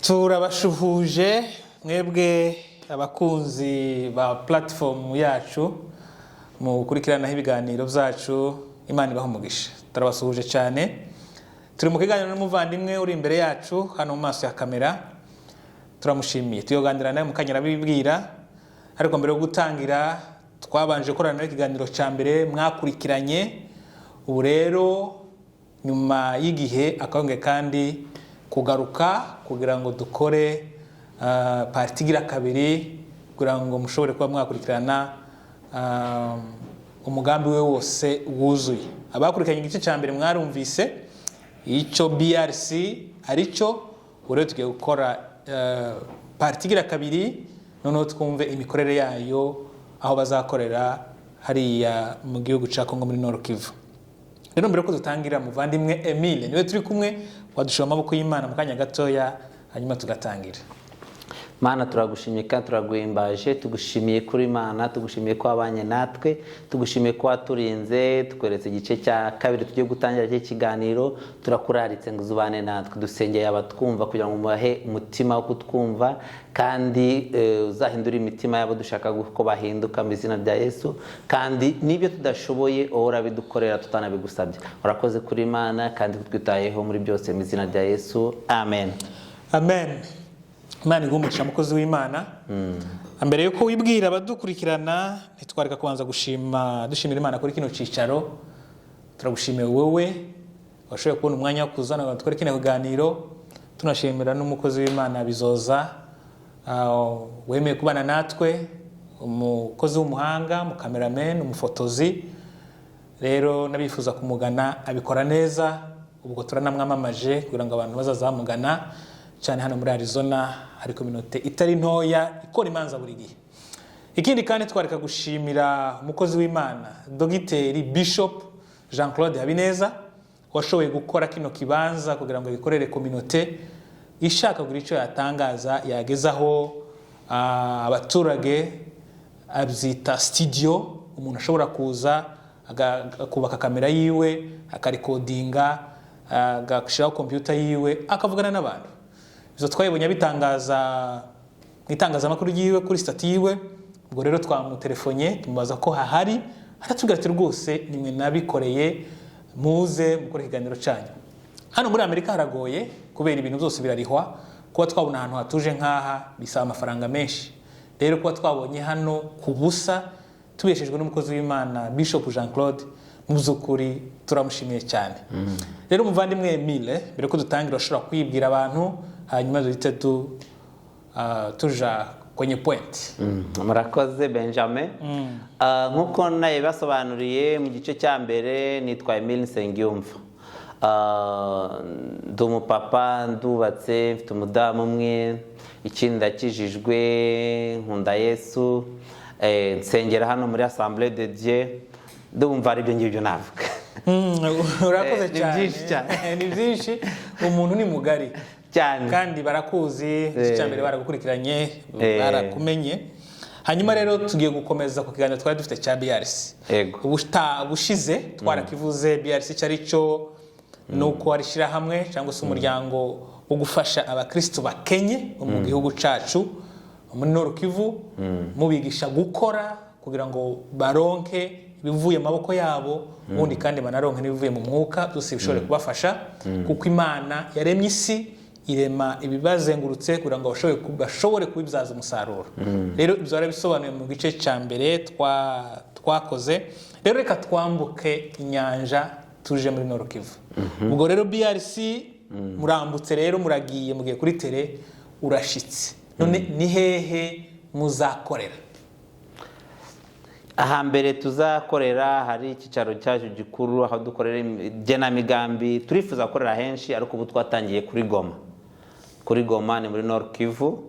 turabashuhuje mwebwe abakunzi ba platform yacu mu gukurikirana ibiganiro byacu. Imana ibaha umugisha. Turabasuhuje cyane. Turi mu kiganiro n'umuvandimwe uri imbere yacu hano mu maso ya kamera. Turamushimiye. Tuyoganira nawe mukanyira bibwira. Ariko mbere yo gutangira twabanje korana n'ikiganiro cya mbere mwakurikiranye. Ubu rero nyuma y'igihe akabonge kandi kugaruka kugira ngo dukore parti gira kabiri kugira ngo mushobore kuba mwakurikirana umugambi we wose wuzuye. Abakurikiranye igice cya mbere mwarumvise icyo BRC arico. Ure tugiye gukora parti gira kabiri noneho twumve imikorere yayo aho bazakorera hariya mu gihugu cya Kongo muri Nord Kivu. Rero mbere ko dutangira muvandimwe Emile niwe turi kumwe wadushira amaboko y'Imana mu kanya gatoya hanyuma tugatangira. Mana turagushimiye kandi turaguhimbaje, tugushimiye kuri Imana, tugushimiye ko wabanye natwe, tugushimiye ko waturinze, tukweretse igice cya kabiri tugiye gutangira cy'ikiganiro. Turakuraritse ngo uzubane natwe, dusengeye abatwumva kugira ngo mubahe umutima wo kutwumva kandi uzahindura imitima yabo dushaka ko bahinduka mu izina rya Yesu, kandi nibyo tudashoboye ohora bidukorera tutanabigusabye. Urakoze kuri Imana kandi kutwitayeho muri byose mu izina rya Yesu, amen. Amen. Imana igumugisha mukozi w'Imana. Mbere yuko wibwira abadukurikirana ntitwareka kubanza dushimira Imana kuri kino cicaro. Turagushimiye wowe washoboye kubona umwanya wo kuzana ngo twere kino kiganiro. Tunashimira n'umukozi w'Imana Bizoza wemeye kubana natwe, umukozi w'umuhanga, mu cameraman, umufotozi. Rero nabifuza kumugana abikora neza, ubwo turanamwamamaje kugira ngo abantu bazazamugana cyane hano muri Arizona. Hari community itari ntoya ikora imanza buri gihe. Ikindi kandi twareka gushimira umukozi w'Imana Dogiteri Bishop Jean Claude Habineza washoboye gukora kino kibanza kugira ngo gikorere community ishaka kugira icyo yatangaza yagezaho abaturage. Abyita studio, umuntu ashobora kuza akubaka kamera yiwe akarikodinga agashiraho computer yiwe akavugana n'abantu. Izo twayibonye bitangaza itangazamakuru yiwe kuri stati yiwe. Ubwo rero twamutelefonye tumubaza ko hahari, aratubwira ati rwose nimwe nabikoreye muze mukore ikiganiro cyanyu. Hano muri Amerika haragoye kubera ibintu byose birarihwa. Kuba twabona ahantu hatuje nkaha bisaba amafaranga menshi. Rero kuba twabonye hano kubusa tubeshejwe n'umukozi w'Imana Bishop Jean Claude, mu byukuri turamushimiye cyane. Rero muvandimwe Emile mbere ko dutangira ushobora kwibwira abantu hanyuma duhite tuja kwenye point. Murakoze Benjamin. Nkuko naye basobanuriye mu gice cya mbere nitwa Emile Nsengiyumva. Ndi umupapa, ndubatse, mfite umudamu umwe, ikindi ndakijijwe, nkunda Yesu, nsengera hano muri Assemblée de Dieu. Ndumva ari byo ngibyo navuga. Urakoze cyane. Ni byinshi, umuntu ni mugari cyane kandi barakuzi. Icyambere baragukurikiranye, barakumenye. Hanyuma rero tugiye gukomeza ku kiganiro twari dufite cya BRC. Ubushize twarakivuze BRC cyari cyo nuko arishira hamwe cyangwa se umuryango wo gufasha abakristo bakenye mu gihugu cacu muri Nord Kivu, mubigisha gukora kugira ngo baronke bivuye maboko yabo, ubundi kandi banaronke nibivuye mu mwuka byose bishobore kubafasha. Kuko Imana yaremye isi irema ibibazengurutse kugira ngo bashobore kubibyaza umusaruro. Rero ibyo bisobanuye mu gice cya mbere twakoze. Rero reka twambuke inyanja tuje muri Nord Kivu. Ubwo rero BRC murambutse rero muragiye mugiye kuri tele urashitse. None ni hehe muzakorera? Ahambere tuzakorera hari ikicaro cyacu gikuru aho dukorera igenamigambi. Turifuza gukorera henshi ariko ubu twatangiye kuri Goma. Kuri Goma ni muri Nord Kivu.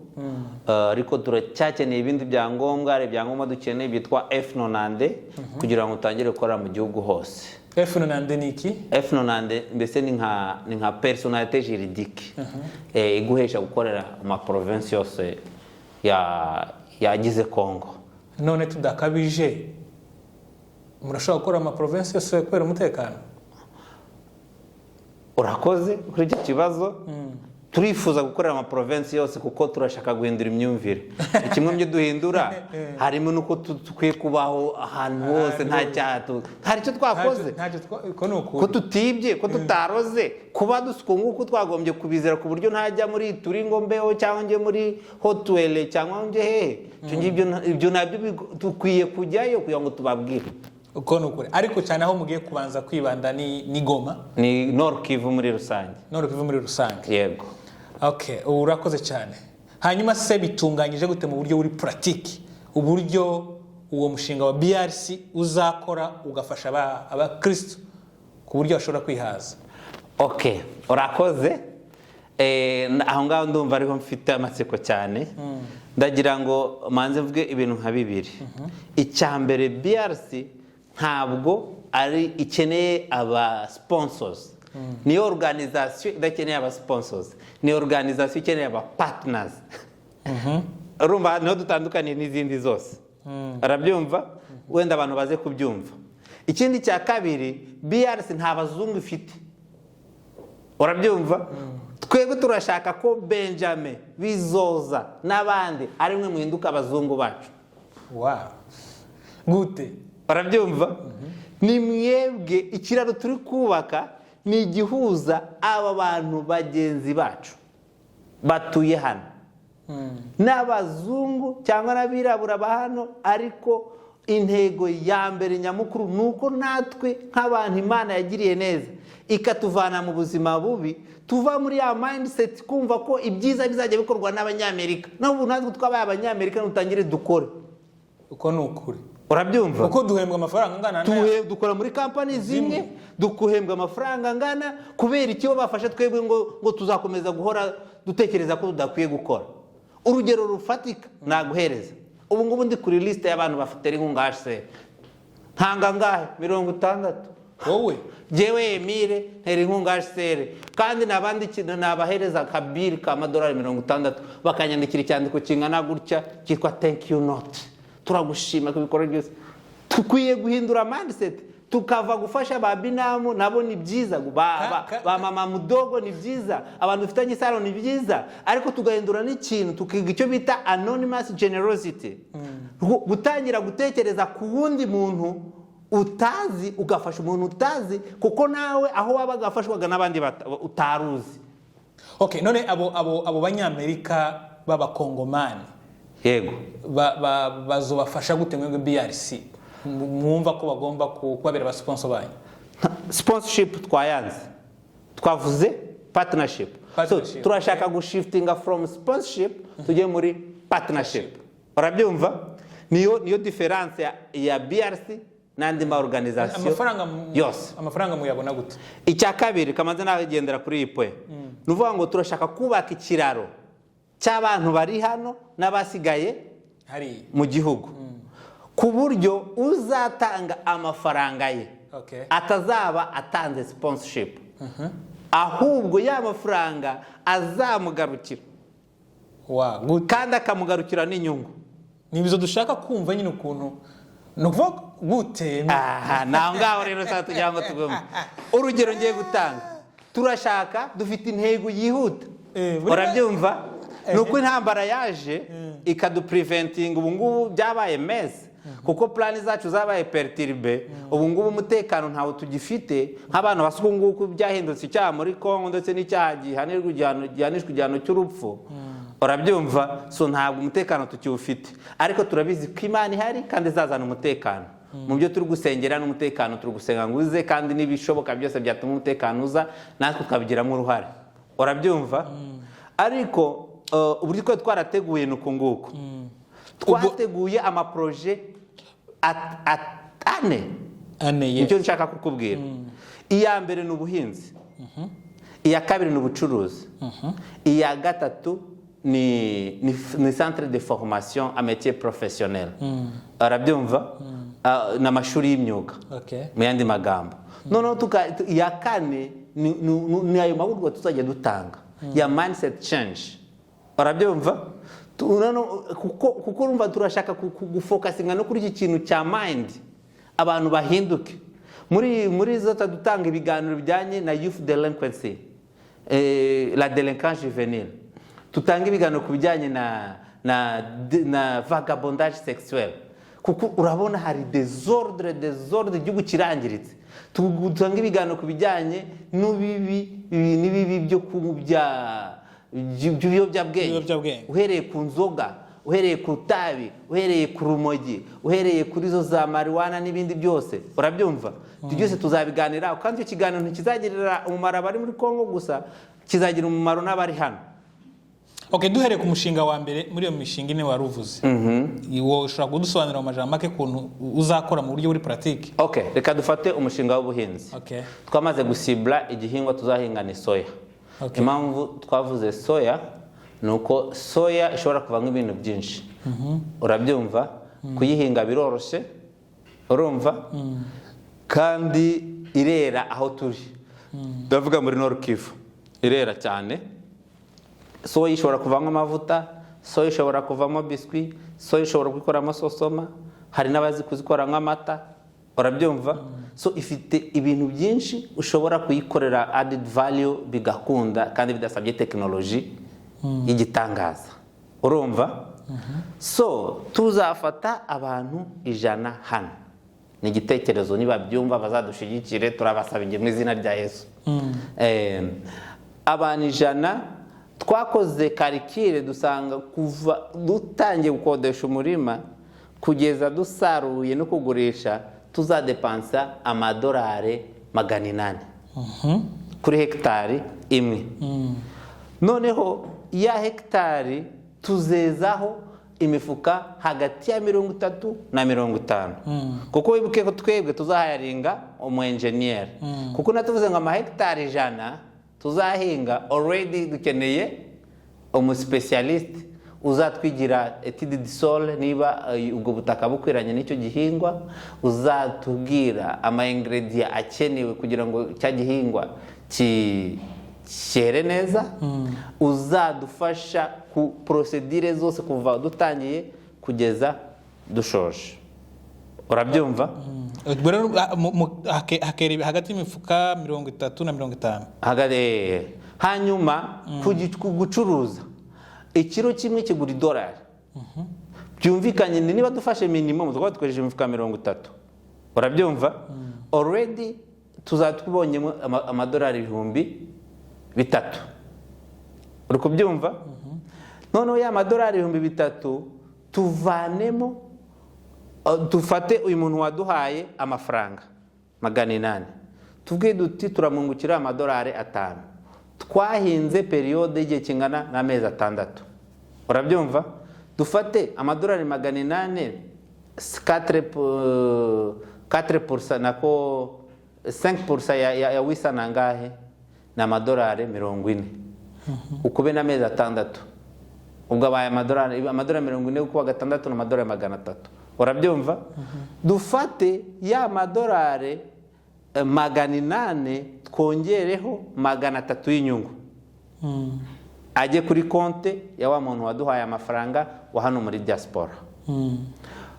Ariko turacyakeneye ibindi byangombwa. Ari byangombwa dukeneye byitwa F90 kugira ngo utangire gukora mu gihugu hose. F90 ni iki? F90 mbese ni nka personnalité juridique. Iguhesha gukorera ama province yose yagize Congo. None tudakabije murashobora gukora ama province yose kubera umutekano? Urakoze kuri iki kibazo. turifuza gukorera amaprovensi yose kuko turashaka guhindura imyumvire. Kimwe mu byo duhindura harimo nuko tukwiye kubaho ahantu hose nta cyaha, hari icyo twakoze ko tutibye, ko tutaroze, kuba dusuka nguko twagombye kubizera ku buryo ntajya muri turi ngo mbeho cyangwa nje muri hotwele cyangwa nje hehe. Ibyo nabyo dukwiye kujyayo kugira ngo tubabwire uko nukuri. Ariko cyane aho mugiye kubanza kwibanda ni Goma, ni Nord Kivu muri rusange. Nord Kivu muri rusange, yego. Okay, urakoze cyane. Hanyuma se bitunganyije gute mu buryo buri pratique, uburyo uwo mushinga wa BRC uzakora ugafasha abakristo ku buryo bashobora kwihaza? Okay, urakoze. Aho ngaho ndumva ariho mfite amatsiko cyane. Ndagira ngo manze mvuge ibintu nka bibiri. Icyambere, BRC ntabwo ari ikeneye aba sponsors. Ni organisation idakeneye aba sponsors. Ni organisation ikeneye aba partners. Urumva niho dutandukaniye n'izindi zose. Arabyumva? Wenda abantu baze kubyumva. Ikindi cya kabiri, BRC nta bazungu ifite. Urabyumva? Twebwe turashaka ko Benjamin Bizoza n'abandi ari mwe muhinduka abazungu bacu. Wow. Gute? Urabyumva? Ni mwebwe ikiraro turi kubaka ni igihuza aba bantu bagenzi bacu batuye hano n'abazungu cyangwa n'abirabura ba hano, ariko intego ya mbere nyamukuru nuko natwe nk'abantu Imana yagiriye neza ikatuvana mu buzima bubi, tuva muri ya mindset kumva ko ibyiza bizajya bikorwa n'abanyamerika. N'ubu natwe twabaye abanyamerika n'utangire dukore. Uko nukuri. Urabyumva? Uko duhembwa amafaranga angana dukora muri company zimwe, dukuhembwa amafaranga angana, kubera icyo bafashe twebwe ngo tuzakomeza guhora dutekereza ko tudakwiye gukora. Urugero rufatika naguhereza. Ubu ngubu ndi kuri liste y'abantu bafatira inkunga HCR. Ntanga ngahe 60. Wowe jewe Emile ntera inkunga HCR, kandi nabandi nabahereza kabiri ka $60 bakanyandikira icyandiko kingana gutya cyitwa thank you note. Turagushima ko bikora byose. Tukwiye guhindura mindset, tukava gufasha ba binamu nabo ni byiza, ba mama mudogo ni byiza, abantu bifitanye isano ni byiza, ariko tugahindura n'ikintu tukiga icyo bita anonymous generosity. Gutangira gutekereza ku wundi muntu utazi, ugafasha umuntu utazi, kuko nawe aho wabaga afashwaga n'abandi utaruzi. Okay, none abo banyamerika b'abakongomani, yego, bazobafasha gute mwebwe BRC? Mwumva ko bagomba kubabera aba sponsor banyu? Sponsorship twayanze, twavuze partnership. So turashaka gushiftinga from sponsorship tujye muri partnership. Urabyumva? Niyo difference ya BRC n'andi ma organisation yose. Amafaranga muyabona gute? Icya kabiri kamanze nagendera kuri ipoe. Nuvuga ngo turashaka kubaka ikiraro cy'abantu bari hano n'abasigaye hari mu gihugu, ku buryo uzatanga amafaranga ye atazaba atanze sponsorship, ahubwo ya mafaranga azamugarukira. Wow, kandi akamugarukira n'inyungu. Nibizo dushaka kumva nyine ukuntu nuvuga gute. Naho ngaho rero sasa tugira ngo tugomba urugero ngiye gutanga. Turashaka dufite intego yihuta. Urabyumva? Nuko intambara yaje ikadupreventing ubu ngubu byabaye mess, kuko plan zacu zabaye perturbe. Ubu ngubu umutekano ntawo tugifite, nk'abantu basuku nguko byahindutse icyaha muri Kongo ndetse n'icyaha gihanirwa igihano cy'urupfu. Urabyumva? So ntabwo umutekano tukiwufite, ariko turabizi ko Imana ihari kandi izazana umutekano. Mu byo turi gusengera n'umutekano turi gusenga ngo uze, kandi n'ibishoboka byose byatuma umutekano uza natwe tukabigiramo uruhare. Urabyumva? Ariko uburyo twa twarateguye nuko nguko. Twateguye amaproje ane. Nicyo nshaka kukubwira. Iya mbere ni ubuhinzi, iya kabiri ni ubucuruzi, iya gatatu ni centre de formation à métier professionnel. Arabyumva? N'amashuri y'imyuga mu yandi magambo. Noneho iya kane ni ayo mahugurwa tuzajya dutanga ya mindset change. Arabyumva? Kuko urumva turashaka gufokasinga no kuri iki kintu cya mind, abantu bahinduke. Muri zo dutanga ibiganiro bijyanye na youth delinquency, la délinquance juvénile, tutange ibiganiro ku bijyanye na vagabondage sexuel, kuko urabona hari desordre igihugu kirangiritse. Tutange ibiganiro ku bijyanye n'ibibi byo by'ibiyobyabwenge, uhereye ku nzoga, uhereye ku tabi, uhereye ku rumogi, uhereye kuri zo za marijuana n'ibindi byose, urabyumva. Byose tuzabiganiraho, kandi icyo kiganiro ntikizagirira umumaro abari muri Kongo gusa, kizagira umumaro n'abari hano. Okay, duhereye ku mushinga wa mbere muri iyo mishinga ine wari uvuze. Iwo ushobora kudusobanurira mu majambo make kuntu uzakora mu buryo buri pratique? Okay, reka dufate umushinga w'ubuhinzi. Okay. Twamaze gusibla igihingwa tuzahinga ni soya. Okay. Impamvu twavuze soya nuko soya ishobora kuvamo ibintu byinshi. Urabyumva? Kuyihinga biroroshye. Urumva? Kandi irera aho turi. Ndavuga muri Nord Kivu. Irera cyane. Soya ishobora kuvamo amavuta, soya ishobora kuvamo biscuit, soya ishobora gukoramo sosoma, hari n'abazi kuzikoramo amata. Urabyumva? So ifite ibintu byinshi ushobora kuyikorera added value bigakunda kandi bidasabye technology y'igitangaza. Urumva? So tuzafata abantu 100 hano. Ni igitekerezo, niba byumva bazadushigikire, turabasaba mu izina rya Yesu. Abantu 100 twakoze karikire, dusanga kuva dutangiye gukodesha umurima kugeza dusaruye no kugurisha tuzadepansa amadolari 800 kuri hegitari imwe. Noneho ya hegitari tuzezaho imifuka hagati ya 30 na 50, kuko wibuke ko twebwe tuzahayaringa umu engineer, kuko natuvuze ngo amahegitari 100 tuzahinga already dukeneye umu specialist uzatwigira etude du sol, niba ubwo butaka bukwiranye n'icyo gihingwa, uzatubwira ama ingredient akenewe kugira ngo cya gihingwa cyere neza, uzadufasha ku procedure zose kuva dutangiye kugeza dushoje. Urabyumva? Hakera hagati y'imifuka 30 na 50. Hanyuma gucuruza ikiro kimwe kigura $1. Byumvikanye niba dufashe minimum tukaba dukoresheje imifuka 30. Urabyumva? Already tuzatubonyemo amadolari 3,000. Uri kubyumva? Noneho ya amadolari 3,000 tuvanemo, dufate uyu muntu waduhaye amafaranga 800, tubwiye duti turamungukira amadolari 5. Twahinze periode igihe kingana n'amezi 6. Urabyumva? Dufate amadolari 800, 4% nako 5% ya wisa nangahe na amadolari 40. Ukube n'amezi 6. Ubwo abaye amadolari 40 kuba 6 na amadolari 300. Urabyumva? Dufate ya madolari 800 twongereho 300 y'inyungu, ajye kuri konte ya wa muntu waduhaye amafaranga wa hano muri diaspora.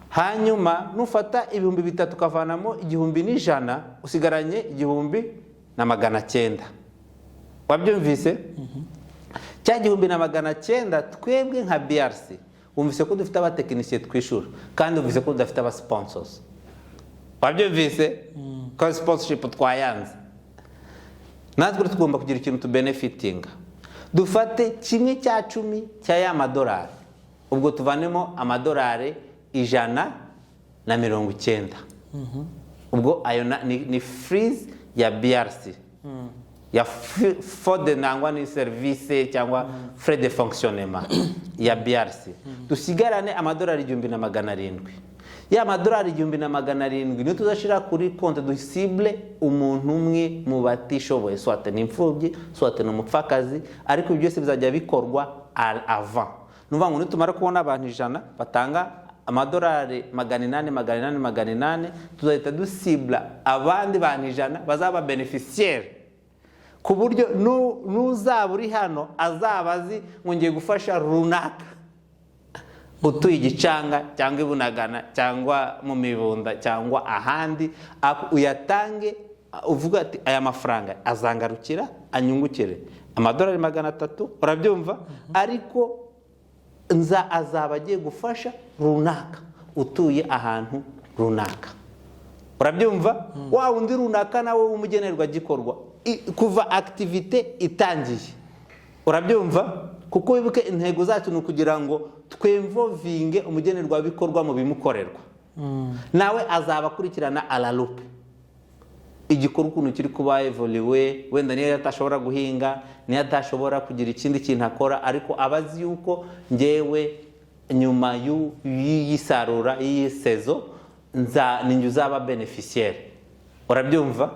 Hanyuma nufata 3,000 kavanamo 1,100, usigaranye 1,900. Wabyumvise? Cya 1,900 twebwe nka BRC umvise ko dufite abatekinisiye twishura, kandi umvise ko dufite aba sponsors. Wabyumvise? Ko sponsorship twayanze. Natwe tugomba kugira ikintu tu benefitinga. Dufate 1/10 cya ya madolari, ubwo tuvanemo amadolari 190. Ubwo ayo ni freeze ya BRC. Ya fode nangwa ni service cyangwa frais de fonctionnement ya BRC. Dusigarane amadolari 1,700. Ya amadolari 1,700 niyo tuzashira kuri konte dusible umuntu umwe mu batishoboye, swate n'imfubyi, swate n'umupfakazi, ariko byose bizajya bikorwa avant. Nuvuga ngo nitumara kubona abantu 100 batanga amadolari 800, tuzahita dusibla abandi bantu 100 bazaba beneficiaire, ku buryo n'uzaba uri hano azaba azi ngo ngiye gufasha runaka utuye Igicanga cyangwa Ibunagana cyangwa mu Mibunda cyangwa ahandi, uyatange uvuga ati aya mafaranga azangarukira anyungukire amadolari 300, urabyumva, ariko azaba agiye gufasha runaka utuye ahantu runaka, urabyumva. wa undi runaka nawe w'umugenerwagikorwa kuva activite itangiye, urabyumva, kuko wibuke intego zacu ni ukugira ngo twemvovinge umugenerwabikorwa mu bimukorerwa. nawe azaba akurikirana alalupe igikorwa ukuntu kiri kuba evoliwe, wenda niyo atashobora guhinga, niyo atashobora kugira ikindi kintu akora, ariko abazi yuko ngewe nyuma y'isarura y'iyi sezo ninjye uzaba beneficiaire, urabyumva.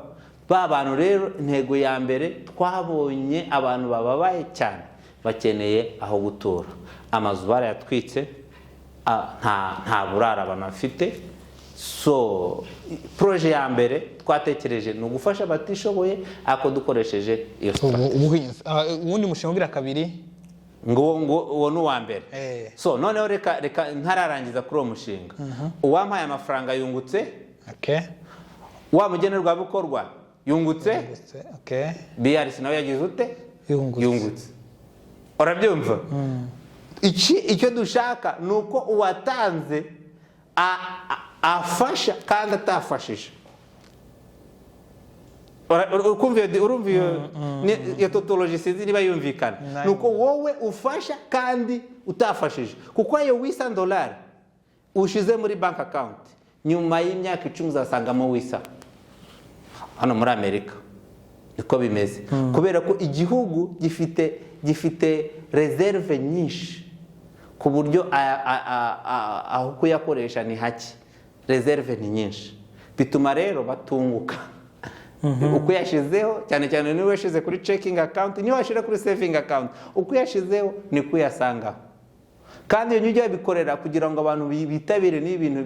ba bantu rero intego ya mbere twabonye abantu bababaye cyane bakeneye aho gutura, amazu barayatwitse, nta burara abantu bafite. So proje ya mbere twatekereje ni ugufasha abatishoboye ako dukoresheje iyo ubuhinzi. Ubundi mushinga ugira kabiri uwo ni uwa mbere. So noneho reka ntararangiza kuri uwo mushinga. uwampaye amafaranga yungutse, wa mugenerwabikorwa yungutse, BRC nawe yagize ute? Yungutse, urabyumva. icyo dushaka ni uko uwatanze afasha kandi atafashije. urumva iyo totoloji sinzi niba yumvikana. ni uko wowe ufasha kandi utafashije, kuko ayo $800 ushize muri bank account nyuma y'imyaka 10 uzasangamo wisa. hano muri Amerika niko bimeze, kubera ko igihugu gifite reserve nyinshi ku buryo aho kuyakoresha ni hake, reserve ni nyinshi, bituma rero batunguka. uko yashizeho cyane cyane niwe yashize kuri checking account, niwe yashira kuri saving account, uko yashizeho ni kuyasangaho. kandi iyo njye bikorera kugira ngo abantu bitabire n'ibintu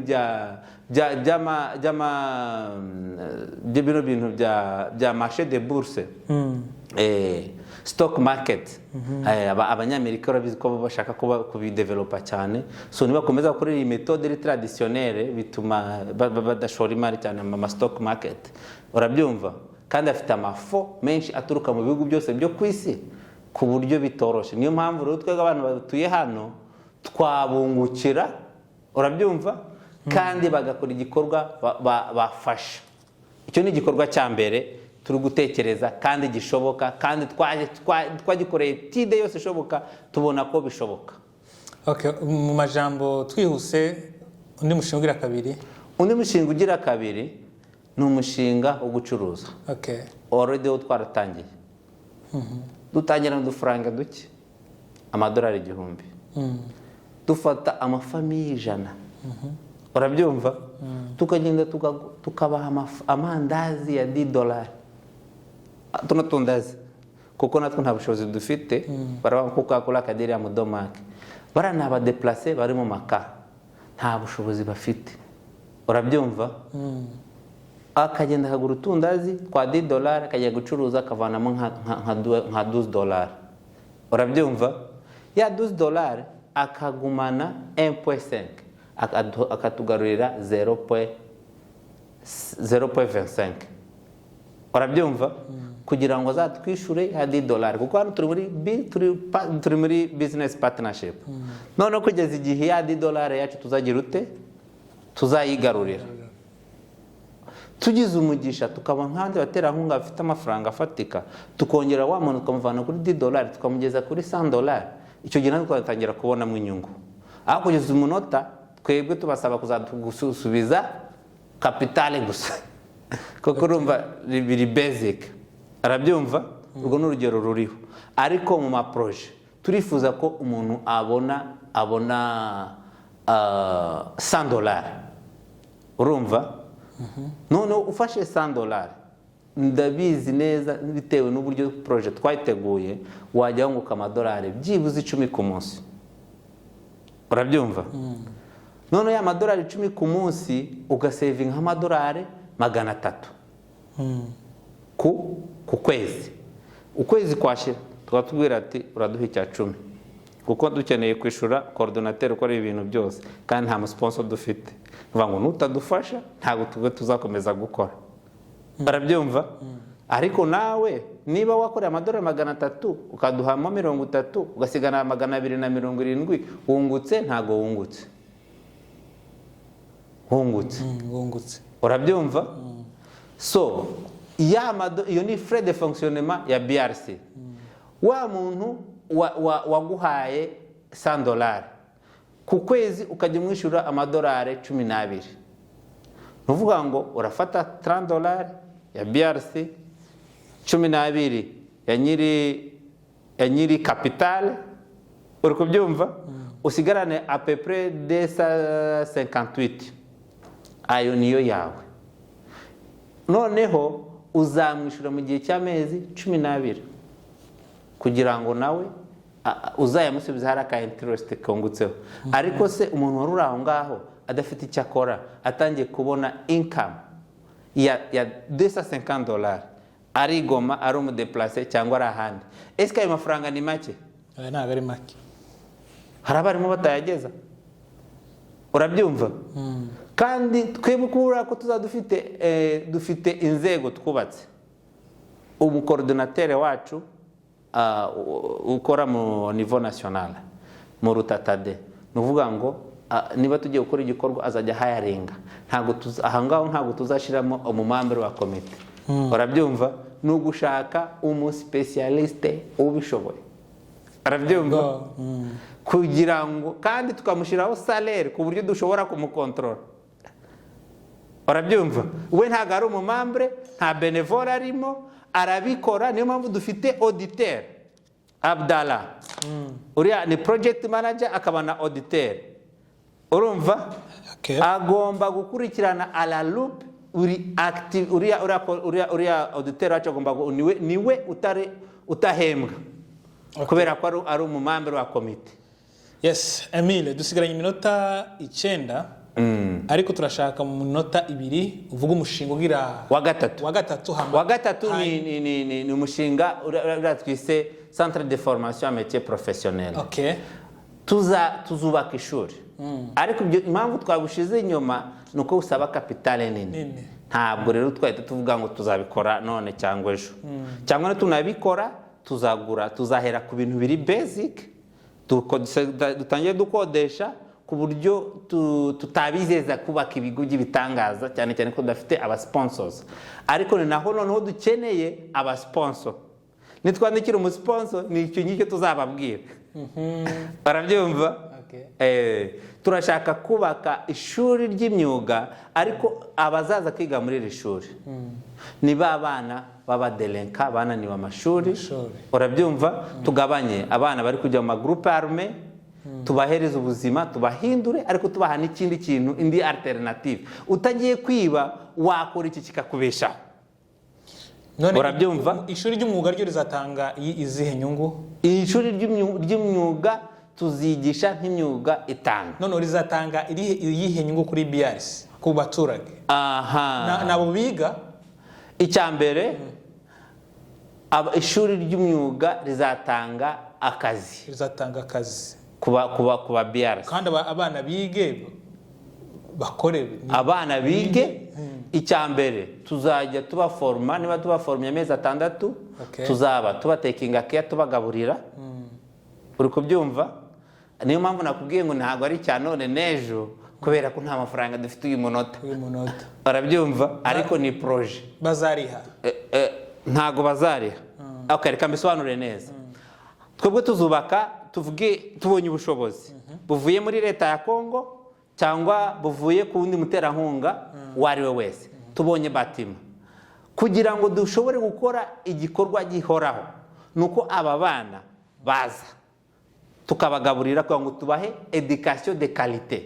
bya marché de bourse, stock market. abanyamerika barabizi ko bashaka kubidevelopa cyane, so nibakomeza gukorera iyi metode traditionnelle bituma badashora imari cyane mu stock market, urabyumva. kandi afite amafo menshi aturuka mu bihugu byose byo ku isi ku buryo bitoroshe. niyo mpamvu rero twebwe abantu batuye hano twabungukira, urabyumva, kandi bagakora igikorwa bafasha. icyo ni igikorwa cya mbere turi gutekereza kandi gishoboka, kandi twagikoreye tide yose ishoboka, tubona ko bishoboka. mu majambo twihuse, undi mushinga ugira kabiri? undi mushinga ugira kabiri ni umushinga wo gucuruza. already wo twaratangiye. dutangira n'udufaranga duke, amadolari 1000. dufata amafamiye 100, urabyumva, tukagenda tukabaha amandazi ya $10. tuno tundazi kuko natwe nta bushobozi dufite, baraba Coca-Cola kadiri ya mudomake, barana abadeplace bari mu maka, nta bushobozi bafite, urabyumva. akagenda akagura utundazi twa $10, akajya gucuruza akavanamo nka $12, urabyumva. ya $12 akagumana 1.5, akatugarurira 0.25, urabyumva, kugira ngo azatwishure ya $10, kuko hano turi muri business partnership. none kugeza igihe ya $10 yacu tuzagira ute? tuzayigarurira. tugize umugisha tukaba nk'abandi baterankunga bafite amafaranga afatika, tukongera wa muntu tukamuvana kuri $10 tukamugeza kuri $100, icyo gihe natwe twatangira kubonamo inyungu. aho kugeza umunota twebwe tubasaba kuzadusubiza kapitale gusa kuko urumva biri basic, arabyumva. urwo ni urugero ruriho, ariko mu maproje turifuza ko umuntu abona $100, urumva. none ufashe $100, ndabizi neza bitewe n'uburyo proje twayiteguye, wajya wunguka amadolari byibuze 10 ku munsi, urabyumva. none ya madolari 10 ku munsi ugasevinga amadolari 300 ku kwezi. ukwezi kwashira twatubwira ati uraduha icya 10, kuko dukeneye kwishura coordinateur ukora ibintu byose, kandi nta sponsor dufite. Vuga ngo nutadufasha ntabwo tuzakomeza gukora, barabyumva. ariko nawe niba wakoreye amadolari 300 ukaduhamo 30 ugasigana 270 wungutse ntago wungutse wungutse urabyumva so iyo ni frais de fonctionnement ya BRC wa muntu waguhaye $100 ku kwezi ukajya umwishyura amadolari 12 nuvuga ngo urafata $30 ya BRC 12 ya nyiri capital uri kubyumva usigarane à peu près 258 ayo niyo yawe noneho uzamwishyura mu gihe cy'amezi 12 kugira ngo nawe uzayamusubiza hari aka interest kongutseho ariko se umuntu wari uri aho ngaho adafite icyo akora atangiye kubona income ya $250 ari Goma ari umudeplace cyangwa ari ahandi ese ayo mafaranga ni make ntabwo ari make hari abarimo batayageza urabyumva kandi twebwe ko dufite inzego twubatse umukoordinateur wacu ukora mu niveau national mu rutatade nuvuga ngo niba tugiye gukora igikorwa azajya hayarenga ahangaho ntabwo tuzashiramo umumambere wa komite urabyumva no gushaka specialiste ubishoboye urabyumva kugira ngo kandi tukamushiraho salaire ku buryo dushobora kumukontrola urabyumva we ntabwo ari umumambere nta benevole arimo arabikora niyo mpamvu dufite auditeur Abdallah uriya ni project manager akaba na auditeur urumva agomba gukurikirana à la loupe uri active uriya auditeur wacu agomba niwe utahembwa kubera ko ari umumambere wa komite. Yes, Emile dusigaranye iminota 9 ariko turashaka mu minota 2 uvuga umushinga ugira wa gatatu ni umushinga twise Centre de formation à métier professionnel. Okay. Tuzubaka ishuri. Ariko impamvu twabushize inyuma nuko usaba kapitale nini. Ntabwo rero twahita tuvuga ngo tuzabikora none cyangwa ejo. Cyangwa tunabikora tuzahera ku bintu biri basic. Dutangiye dukodesha ku buryo tutabizeza kubaka ibigo by'ibitangaza cyane cyane ko dafite aba sponsors. Ariko ni naho noneho dukeneye aba sponsor. Nitwandikira umusponsor ni icyo ngicyo tuzababwira. Barabyumva? Turashaka kubaka ishuri ry'imyuga ariko abazaza kwiga muri iri shuri ni babana baba delinka bananiwe amashuri urabyumva tugabanye abana bari kujya mu groupe armé tubahereza ubuzima tubahindure ariko tubaha n'ikindi kintu indi alternative utagiye kwiba wakora iki kikakubesha urabyumva ishuri ry'umwuga ryo rizatanga izihe nyungu ishuri ry'imyuga tuzigisha nk'imyuga 5 none rizatanga iyihe nyungu kuri BRC ku baturage nabo biga icyambere ishuri ry'imyuga rizatanga akazi kuba BRC kandi abana bige bakore abana bige icyambere tuzajya tubaforma niba tubaformye amezi 6 tuzaba tubatekinga care tubagaburira uri kubyumva niyo mpamvu nakubwiye ngo ntago ari cyanone nejo kubera ko nta mafaranga dufite uyu munota barabyumva ariko ni projet bazariha ntago bazariha reka mbisobanure neza twebwe tuzubaka tubonye ubushobozi buvuye muri leta ya Kongo cyangwa buvuye ku wundi muterankunga wariwe wese tubonye batima kugira ngo dushobore gukora igikorwa gihoraho nuko aba bana baza tukabagaburira kwa ngo tubahe education de qualité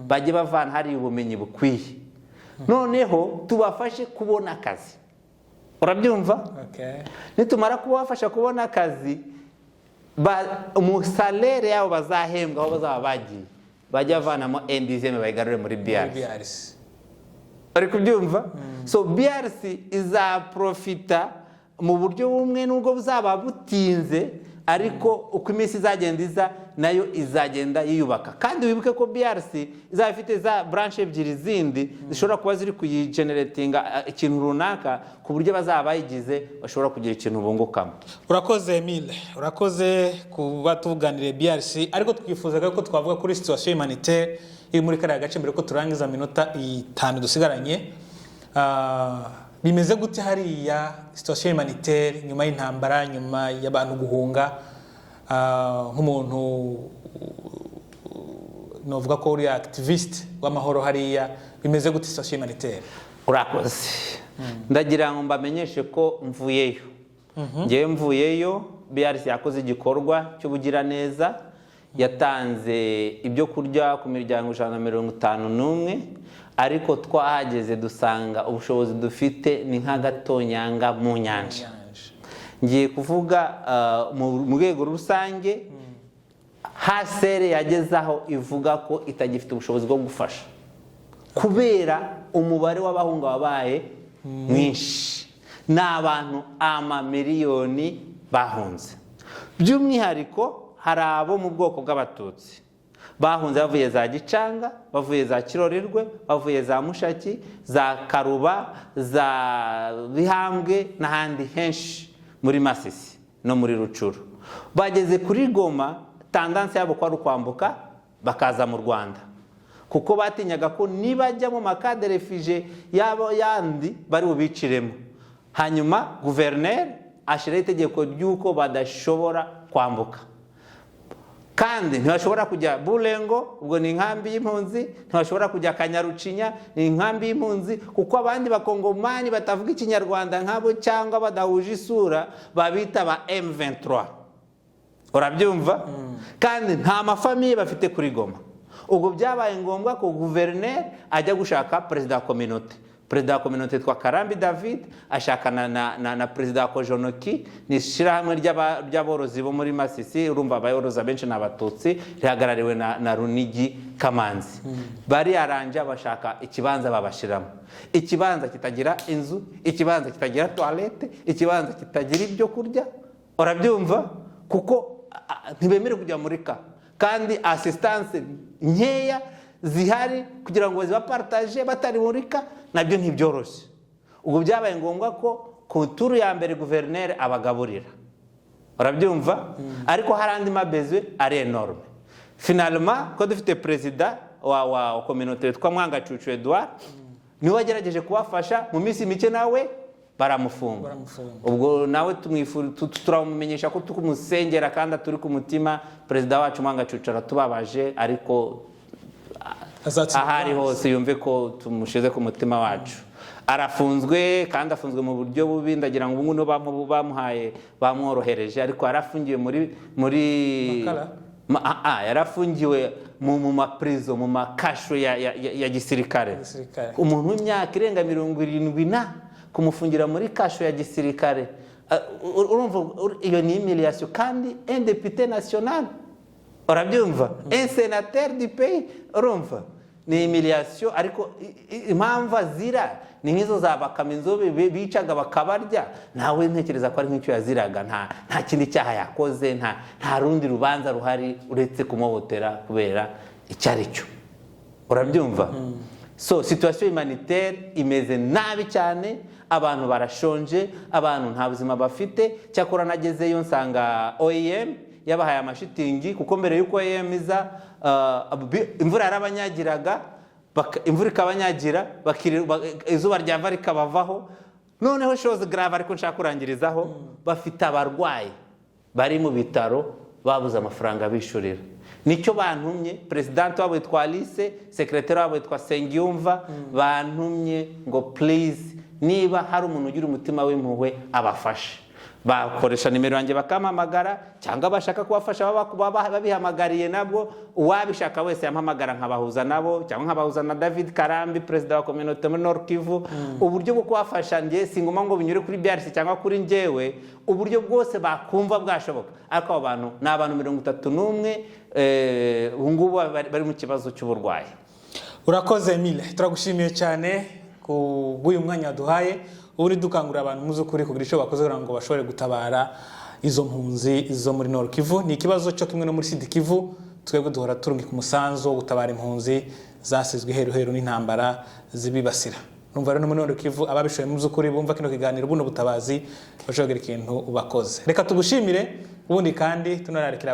bajye bavana hari ubumenyi bukwiye noneho tubafashe kubona akazi urabyumva nitumara kubafasha kubona akazi mu salaire yabo bazahembwa aho bazaba bagiye bajya bavanamo endizeme bayigarure muri BRC ari kubyumva so BRC izaprofita mu buryo bumwe nubwo buzaba butinze ariko uko iminsi izagenda iza nayo izagenda yiyubaka. Kandi wibuke ko BRC izaba ifite za branch ebyiri zindi zishobora kuba ziri kuyigeneratinga ikintu runaka ku buryo bazaba bayigize bashobora kugira ikintu bungukamo. Urakoze Emile, urakoze kuba tuganiriye BRC, ariko twifuzaga ko twavuga kuri situation humanitaire iri muri kariya gace mbere ko turangiza minota 5 dusigaranye. Bimeze gute hariya situation humanitaire nyuma y'intambara, nyuma y'abantu guhunga? Nk'umuntu novuga ko uri activist w'amahoro hariya, bimeze gute situation humanitaire? Urakoze. Ndagira ngo mbamenyeshe ko mvuyeyo. Ngiye mvuyeyo, BRC yakoze igikorwa cy'ubugiraneza, yatanze ibyo kurya ku miryango 151, ariko twahageze dusanga ubushobozi dufite ni nka gatonyanga mu nyanja. Ngiye kuvuga mu rwego rusange, HCR yagezaho ivuga ko itagifite ubushobozi bwo gufasha kubera umubare w'abahunga wabaye mwinshi, n'abantu amamiliyoni bahunze. By'umwihariko hari abo mu bwoko bw'abatutsi bahunze bavuye za Gicanga, bavuye za Kirorerwe, bavuye za Mushaki, za Karuba, za Bihambwe n'ahandi henshi muri Masisi no muri Rucuru. Bageze kuri Goma, tendance yabo ko ari kwambuka bakaza mu Rwanda, kuko batinyaga ko nibajya mu makade refugee yabo yandi bari bubiciremo. Hanyuma guverineri ashiraho itegeko ry'uko badashobora kwambuka, kandi ntibashobora kujya Bulengo, ubwo ni inkambi y'impunzi, ntibashobora kujya Kanyarucinya, ni inkambi y'impunzi, kuko abandi bakongomani batavuga ikinyarwanda nkabo cyangwa badahuje isura babita ba M23. Urabyumva? Kandi nta mafamiye bafite kuri Goma. Ubwo byabaye ngombwa ko guverineri ajya gushaka perezida wa communauté. Perezida wa communauté twa Karambi David ashakana na perezida wa Kojonoki, ni shirahamwe ry'aborozi bo muri Masisi. Urumva abayoroza benshi n'abatutsi, rihagarariwe na Runigi Kamanzi. Bari aranja bashaka ikibanza babashiramo, ikibanza kitagira inzu, ikibanza kitagira toilette, ikibanza kitagira ibyo kurya. Urabyumva? Kuko ntibemere kujya muri ka, kandi assistance nkeya zihari kugira ngo zibapartage batari muri ka, nabyo ntibyoroshye. Ubwo byabaye ngombwa ko ku turu ya mbere guverineri abagaburira. Urabyumva? Ariko hari andi mabezwe ari enorme. Finalement ko dufite perezida wa communauté twa Mwangacucu Edouard, niwe wagerageje kubafasha mu minsi mike, nawe baramufunga. Ubwo nawe turamumenyesha ko tukumusengera kandi turi ku mutima. Perezida wacu Mwangacucu aratubabaje, ariko ahari hose yumve ko tumushize ku mutima wacu. Arafunzwe, kandi afunzwe mu buryo bubi. Ndagira ngo ubu ngubu bamuhaye bamworohereje, ariko arafungiwe muri yarafungiwe mu maprizo, mu makasho ya gisirikare. Umuntu w'imyaka irenga 70 kumufungira muri kasho ya gisirikare, urumva iyo ni humiliation. Kandi un député national, urabyumva, un sénateur du pays, urumva ni humiliation. Ariko impamvu azira ni nk'izo za Bakamenzobe bicaga bakabarya. Nawe ntekereza ko ari nk'icyo yaziraga, nta kindi cyaha yakoze, nta rundi rubanza ruhari uretse kumuhotera kubera icyari cyo. Urabyumva? So situation humanitaire imeze nabi cyane, abantu barashonje, abantu nta buzima bafite. Cyakora nagezeyo nsanga OEM yabahaye amashitingi, kuko mbere yuko OEM iza imvura yarabanyagiraga, imvura ikabanyagira, izuba ryava rikabavaho. Noneho chose grave ariko nshaka kurangirizaho, bafite abarwayi bari mu bitaro babuze amafaranga bishurira. Nicyo bantumye, president wabo yitwa Alice, secretary wabo yitwa Sengiyumva, bantumye ngo please, niba hari umuntu ugira umutima w'impuhwe abafashe. Bakoresha nimero yanjye bakampamagara, cyangwa bashaka kubafasha babihamagariye nabwo. Uwabishaka wese yampamagara nkabahuza nabo, cyangwa nkabahuza na David Karambi, perezida wa communauté muri Nord Kivu. Uburyo bwo kubafasha njye singoma ngo binyure kuri BRC cyangwa kuri njyewe, uburyo bwose bakumva bwashoboka. Ariko abo bantu ni abantu 31 ubungubu bari mu kibazo cy'uburwayi. Urakoze Emile, turagushimiye cyane ku bw'uyu mwanya duhaye. ubundi dukangurira abantu mu by'ukuri kugira icyo bakoze kugira ngo bashobore gutabara izo mpunzi zo muri Nord Kivu. Ni ikibazo cyo kimwe no muri Sud Kivu, twebwe duhora turungika umusanzu wo gutabara impunzi zasizwe heru n'intambara zibibasira. Numva rero no muri Nord Kivu ababishoye mu by'ukuri bumva kino kiganiro buno butabazi bashobora ikintu bakoze. Reka tugushimire ubundi kandi tunararekera